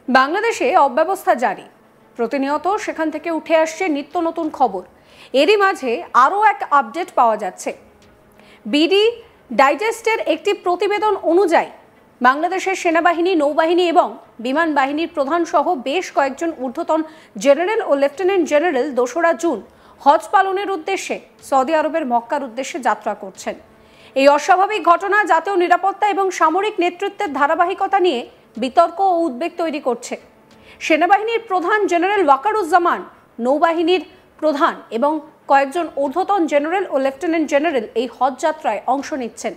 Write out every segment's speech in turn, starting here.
বাংলাদেশে অব্যবস্থা জারি, প্রতিনিয়ত সেখান থেকে উঠে আসছে নিত্য নতুন খবর। এরই মাঝে আরও এক আপডেট পাওয়া যাচ্ছে। বিডি ডাইজেস্টের একটি প্রতিবেদন অনুযায়ী বাংলাদেশের সেনাবাহিনী, নৌবাহিনী এবং বিমান বাহিনীর প্রধান সহ বেশ কয়েকজন ঊর্ধ্বতন জেনারেল ও লেফটেন্যান্ট জেনারেল 2রা জুন হজ পালনের উদ্দেশ্যে সৌদি আরবের মক্কার উদ্দেশ্যে যাত্রা করছেন। এই অস্বাভাবিক ঘটনা জাতীয় নিরাপত্তা এবং সামরিক নেতৃত্বের ধারাবাহিকতা নিয়ে বিতর্ক ও উদ্বেগ তৈরি করছে। সেনাবাহিনীর প্রধান জেনারেল ওয়াকারুজ্জামান, নৌবাহিনীর প্রধান এবং কয়েকজন ঊর্ধ্বতন জেনারেল ও লেফটেন্যান্ট জেনারেল এই হজ যাত্রায় অংশ নিচ্ছেন।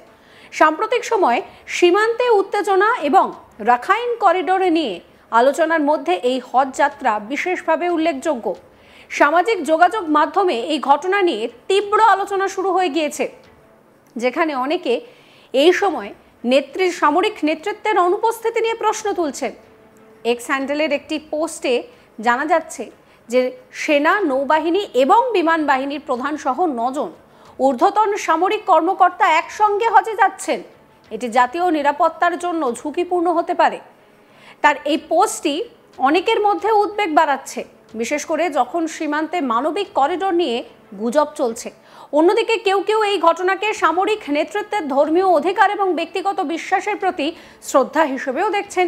সাম্প্রতিক সময়ে সীমান্তে উত্তেজনা এবং রাখাইন করিডোরে নিয়ে আলোচনার মধ্যে এই হজ যাত্রা বিশেষভাবে উল্লেখযোগ্য। সামাজিক যোগাযোগ মাধ্যমে এই ঘটনা নিয়ে তীব্র আলোচনা শুরু হয়ে গিয়েছে, যেখানে অনেকে এই সময় সামরিক নেতৃত্বের অনুপস্থিতি নিয়ে প্রশ্ন তুলছেন। এক্স হ্যান্ডেলের একটি পোস্টে জানা যাচ্ছে যে সেনা, নৌবাহিনী এবং বিমান বাহিনীর প্রধান সহ 9 জন ঊর্ধ্বতন সামরিক কর্মকর্তা একসঙ্গে হজে যাচ্ছেন। এটি জাতীয় নিরাপত্তার জন্য ঝুঁকিপূর্ণ হতে পারে। তার এই পোস্টটি অনেকের মধ্যে উদ্বেগ বাড়াচ্ছে, বিশেষ করে যখন সীমান্তে মানবিক করিডোর নিয়ে গুজব চলছে। অন্যদিকে কেউ কেউ এই ঘটনাকে সামরিক নেতৃত্বের ধর্মীয় অধিকার এবং ব্যক্তিগত বিশ্বাসের প্রতি শ্রদ্ধা হিসেবেও দেখছেন।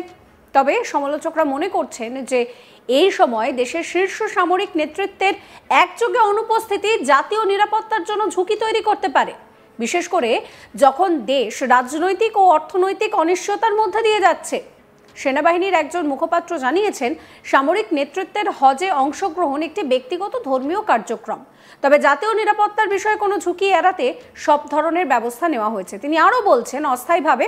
তবে সমালোচকরা মনে করছেন যে এই সময় দেশের শীর্ষ সামরিক নেতৃত্বের একযোগে অনুপস্থিতি জাতীয় নিরাপত্তার জন্য ঝুঁকি তৈরি করতে পারে, বিশেষ করে যখন দেশ রাজনৈতিক ও অর্থনৈতিক অনিশ্চয়তার মধ্যে দিয়ে যাচ্ছে। সেনাবাহিনীর একজন মুখপাত্র জানিয়েছেন, সামরিক নেতৃত্বের হজে অংশগ্রহণ একটি ব্যক্তিগত ধর্মীয় কার্যক্রম, তবে জাতীয় নিরাপত্তার বিষয়ে কোনো ঝুঁকি এড়াতে সব ধরনের ব্যবস্থা নেওয়া হয়েছে। তিনি আরও বলছেন, অস্থায়ীভাবে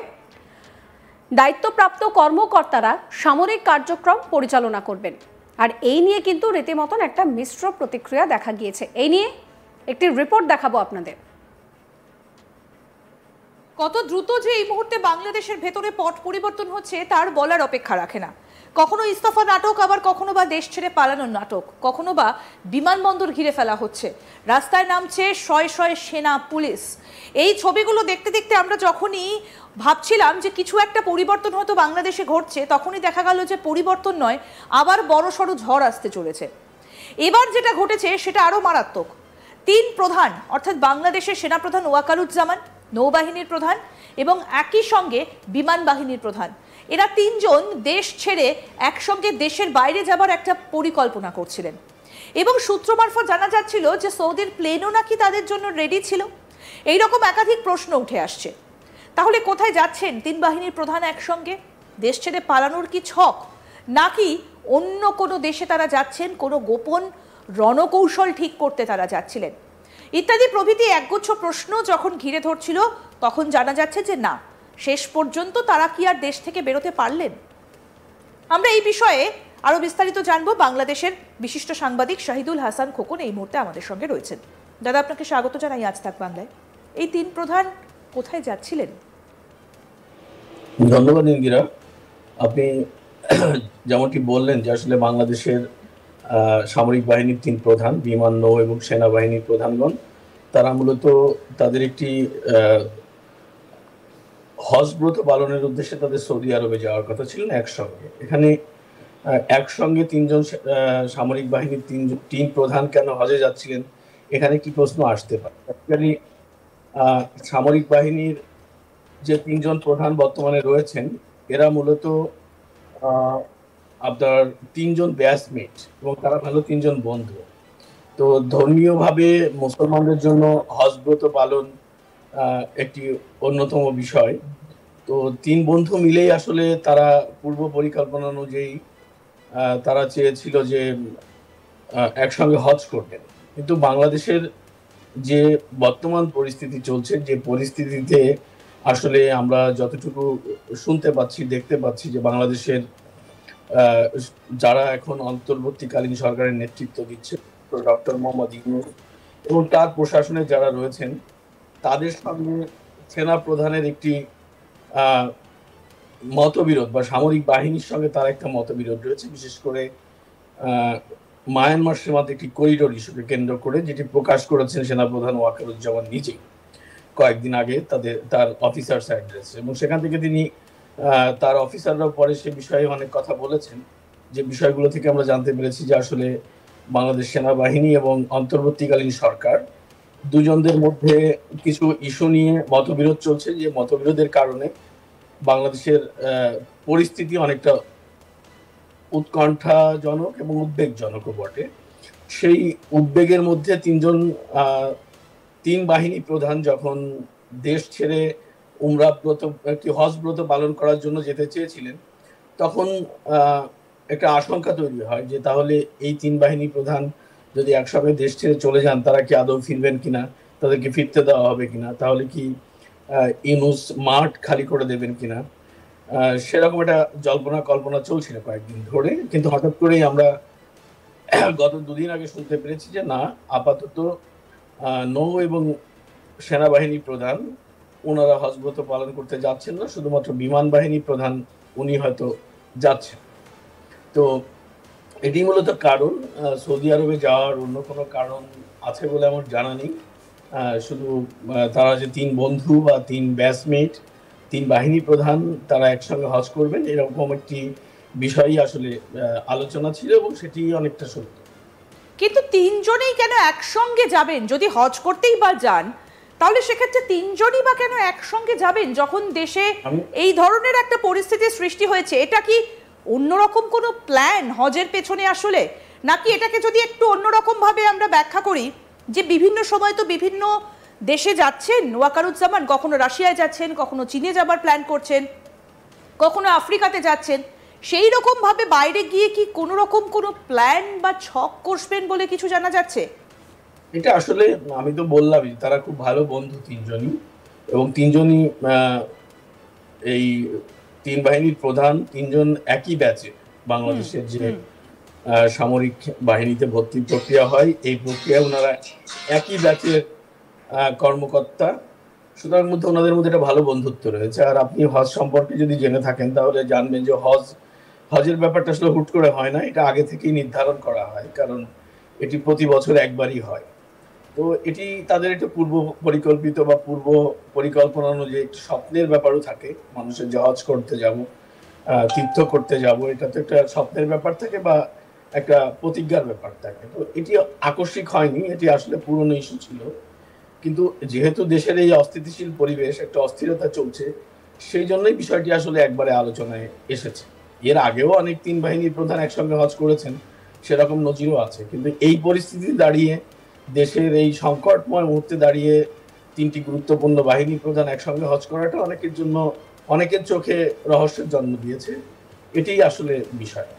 দায়িত্বপ্রাপ্ত কর্মকর্তারা সামরিক কার্যক্রম পরিচালনা করবেন। আর এই নিয়ে কিন্তু রীতিমতন একটা মিশ্র প্রতিক্রিয়া দেখা গিয়েছে। এই নিয়ে একটি রিপোর্ট দেখাবো আপনাদের। কত দ্রুত যে এই মুহূর্তে বাংলাদেশের ভেতরে পট পরিবর্তন হচ্ছে তার বলার অপেক্ষা রাখে না। কখনো ইস্তফা নাটক, আবার কখনো বা দেশ ছেড়ে পালানোর নাটক, কখনো বা বিমানবন্দর ঘিরে ফেলা হচ্ছে, রাস্তায় নামছে শয়ে শয়ে সেনা, পুলিশ। এই ছবিগুলো দেখতে দেখতে আমরা যখনই ভাবছিলাম যে কিছু একটা পরিবর্তন হয়তো বাংলাদেশে ঘটছে, তখনই দেখা গেল যে পরিবর্তন নয়, আবার বড়সড় ঝড় আসতে চলেছে। এবার যেটা ঘটেছে সেটা আরও মারাত্মক। 3 প্রধান, অর্থাৎ বাংলাদেশের সেনাপ্রধান ওয়াকারুজ্জামান, নৌবাহিনীর প্রধান এবং একই সঙ্গে বিমান বাহিনীর প্রধান, এরা 3 জন দেশ ছেড়ে একসঙ্গে দেশের বাইরে যাবার একটা পরিকল্পনা করছিলেন। এবং সূত্র মারফত জানা যাচ্ছিল যে সৌদির প্লেনও নাকি তাদের জন্য রেডি ছিল। এইরকম একাধিক প্রশ্ন উঠে আসছে। তাহলে কোথায় যাচ্ছেন 3 বাহিনীর প্রধান একসঙ্গে? দেশ ছেড়ে পালানোর কি ছক, নাকি অন্য কোনো দেশে তারা যাচ্ছেন, কোনো গোপন রণকৌশল ঠিক করতে তারা যাচ্ছিলেন? ইত্যাদি প্রভৃতি একগুচ্ছ প্রশ্ন যখন ঘিরে ধরছিল, তখন জানা যাচ্ছে যে না, শেষ পর্যন্ত তারা কি আর দেশ থেকে বেরোতে পারলেন? আমরা এই বিষয়ে আরো বিস্তারিত জানবো। বাংলাদেশের বিশিষ্ট সাংবাদিক শাহিদুল হাসান খোকন এই মুহূর্তে আমাদের সঙ্গে রয়েছেন। দাদা, আপনাকে স্বাগত জানাই আজ তাক বাংলায়। এই 3 প্রধান কোথায় যাচ্ছিলেন? ধন্যবাদ ইন্দিরা। আপনি যেমনটি বললেন যে আসলে বাংলাদেশের সামরিক বাহিনীর 3 প্রধান, বিমান, নৌ এবং সেনাবাহিনীর প্রধানগণ, তারা মূলত তাদের একটি হজ ব্রত পালনের উদ্দেশ্যে তাদের সৌদি আরবে যাওয়ার কথা ছিলেন একসঙ্গে। এখানে একসঙ্গে 3 জন সামরিক বাহিনীর 3 প্রধান কেন হজে যাচ্ছিলেন, এখানে কি প্রশ্ন আসতে পারে। অ্যাকচুয়ালি সামরিক বাহিনীর যে 3 জন প্রধান বর্তমানে রয়েছেন, এরা মূলত আপনার 3 জন ব্যাচমেট এবং তারা ভালো 3 জন বন্ধু। তো ধর্মীয়ভাবে মুসলমানদের জন্য হজ ব্রত পালন একটি অন্যতম বিষয়। তো 3 বন্ধু মিলেই আসলে তারা পূর্ব পরিকল্পনা অনুযায়ী তারা চেয়েছিল যে একসঙ্গে হজ করবেন। কিন্তু বাংলাদেশের যে বর্তমান পরিস্থিতি চলছে, যে পরিস্থিতিতে আসলে আমরা যতটুকু শুনতে পাচ্ছি, দেখতে পাচ্ছি যে বাংলাদেশের যারা এখন অন্তর্বর্তীকালীন সরকারের নেতৃত্ব দিচ্ছে, ডক্টর মোহাম্মদ ইউনূস এবং তার প্রশাসনে যারা রয়েছেন, তাদের সঙ্গে সেনা প্রধানের একটি মতবিরোধ, বা সামরিক বাহিনীর সঙ্গে তার একটা মতবিরোধ রয়েছে, বিশেষ করে মায়ানমার সীমান্তে একটি করিডোর ইস্যুকে কেন্দ্র করে, যেটি প্রকাশ করেছেন সেনাপ্রধান ওয়াকারুজ্জামান নিজেই কয়েকদিন আগে তার অফিসার্স অ্যাড্রেস, এবং সেখান থেকে তিনি তার অফিসাররাও পরে সে বিষয়ে অনেক কথা বলেছেন। যে বিষয়গুলো থেকে আমরা জানতে পেরেছি যে আসলে বাংলাদেশ সেনাবাহিনী এবং অন্তর্বর্তীকালীন সরকার দুজনদের মধ্যে কিছু ইস্যু নিয়ে মতবিরোধ চলছে, যে মতবিরোধের কারণে বাংলাদেশের পরিস্থিতি অনেকটা উৎকণ্ঠাজনক এবং উদ্বেগজনকও বটে। সেই উদ্বেগের মধ্যে তিন বাহিনী প্রধান যখন দেশ ছেড়ে উমরা ব্রত, একটি হজ ব্রত পালন করার জন্য যেতে চেয়েছিলেন, তখন একটা আশঙ্কা তৈরি হয় যে তাহলে এই তিন বাহিনী প্রধান যদি একসঙ্গে দেশ ছেড়ে চলে যান, তারা কি আদৌ ফিরবেন কিনা, তাদেরকে ফিরতে দেওয়া হবে কিনা, তাহলে কি ইউনূস মাঠ খালি করে দেবেন কিনা, সেরকম একটা জল্পনা কল্পনা চলছিল কয়েকদিন ধরে। কিন্তু হঠাৎ করেই আমরা গত দুদিন আগে শুনতে পেরেছি যে না, আপাতত নৌ এবং সেনাবাহিনী প্রধান ওনারা হজব্রত পালন করতে যাচ্ছেন না, শুধুমাত্র বিমান বাহিনী প্রধান উনি হয়তো যাচ্ছেন। তো এটি মূলত কারণ। সৌদি আরবে যাওয়ার অন্য কোনো কারণ আছে বলে আমার জানা নেই। শুধু তারা যে তিন বন্ধু বা তিন ব্যাচমেট, তিন বাহিনী প্রধান তারা একসঙ্গে হজ করবেন, এরকম একটি বিষয়ই আসলে আলোচনা ছিল এবং সেটি অনেকটা সত্য। কিন্তু তিনজনেই কেন একসঙ্গে যাবেন? যদি হজ করতেই বা যান, তাহলে সেক্ষেত্রে তিনজনই বা কেন একসঙ্গে যাবেন যখন দেশে এই ধরনের একটা পরিস্থিতির সৃষ্টি হয়েছে? এটা কি অন্যরকম কোনো প্ল্যান হজের পেছনে আসলে, নাকি এটাকে যদি একটু অন্যরকম ভাবে আমরা ব্যাখ্যা করি যে বিভিন্ন সময় তো বিভিন্ন দেশে যাচ্ছেন ওয়াকারুজ্জামান, কখনো রাশিয়ায় যাচ্ছেন, কখনো চীনে যাবার প্ল্যান করছেন, কখনো আফ্রিকাতে যাচ্ছেন, সেই রকম ভাবে বাইরে গিয়ে কি কোনো রকম কোনো প্ল্যান বা ছক কষবেন বলে কিছু জানা যাচ্ছে? এটা আসলে আমি তো বললামই, তারা খুব ভালো বন্ধু তিনজনই, এবং তিনজনই এই তিন বাহিনীর প্রধান তিনজন একই ব্যাচে। বাংলাদেশের যে সামরিক বাহিনীতে ভর্তি প্রক্রিয়া হয়, এই প্রক্রিয়া ওনারা একই ব্যাচের কর্মকর্তা, সুতরাং মধ্যে ওনাদের মধ্যে একটা ভালো বন্ধুত্ব রয়েছে। আর আপনি হজ সম্পর্কে যদি জেনে থাকেন তাহলে জানবেন যে হজের ব্যাপারটা আসলে হুট করে হয় না, এটা আগে থেকেই নির্ধারণ করা হয়, কারণ এটি প্রতি বছর একবারই হয়। তো এটি তাদের একটা পূর্ব পরিকল্পিত বা পূর্ব পরিকল্পনা অনুযায়ী একটি স্বপ্নের ব্যাপারও থাকে। মানুষের যে হজ করতে যাব, তীর্থ করতে যাব, এটা তো একটা স্বপ্নের ব্যাপার থাকে বা একটা প্রতিজ্ঞার ব্যাপার থাকে। তো এটি আকস্মিক হয়নি, এটি আসলে পুরনো ইস্যু ছিল। কিন্তু যেহেতু দেশের এই অস্থিতিশীল পরিবেশ, একটা অস্থিরতা চলছে, সেই জন্যই বিষয়টি আসলে একবারে আলোচনায় এসেছে। এর আগেও অনেক তিন বাহিনীর প্রধান একসঙ্গে হজ করেছেন, সেরকম নজিরও আছে। কিন্তু এই পরিস্থিতি দাঁড়িয়ে, দেশের এই সংকটময় মুহূর্তে দাঁড়িয়ে তিনটি গুরুত্বপূর্ণ বাহিনী প্রধান একসঙ্গে হজ করাটা অনেকের জন্য, অনেকের চোখে রহস্যের জন্ম দিয়েছে। এটাই আসলে বিষয়।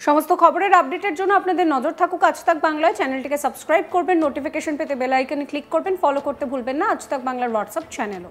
সমস্ত খবরের আপডেটের জন্য আপনাদের নজর থাকুক আজ তাক বাংলায়। চ্যানেলটিকে সাবস্ক্রাইব করবেন, নোটিফিকেশন পেতে বেল আইকনে ক্লিক করবেন, ফলো করতে ভুলবেন না আজ তাক বাংলার হোয়াটসঅ্যাপ চ্যানেলও।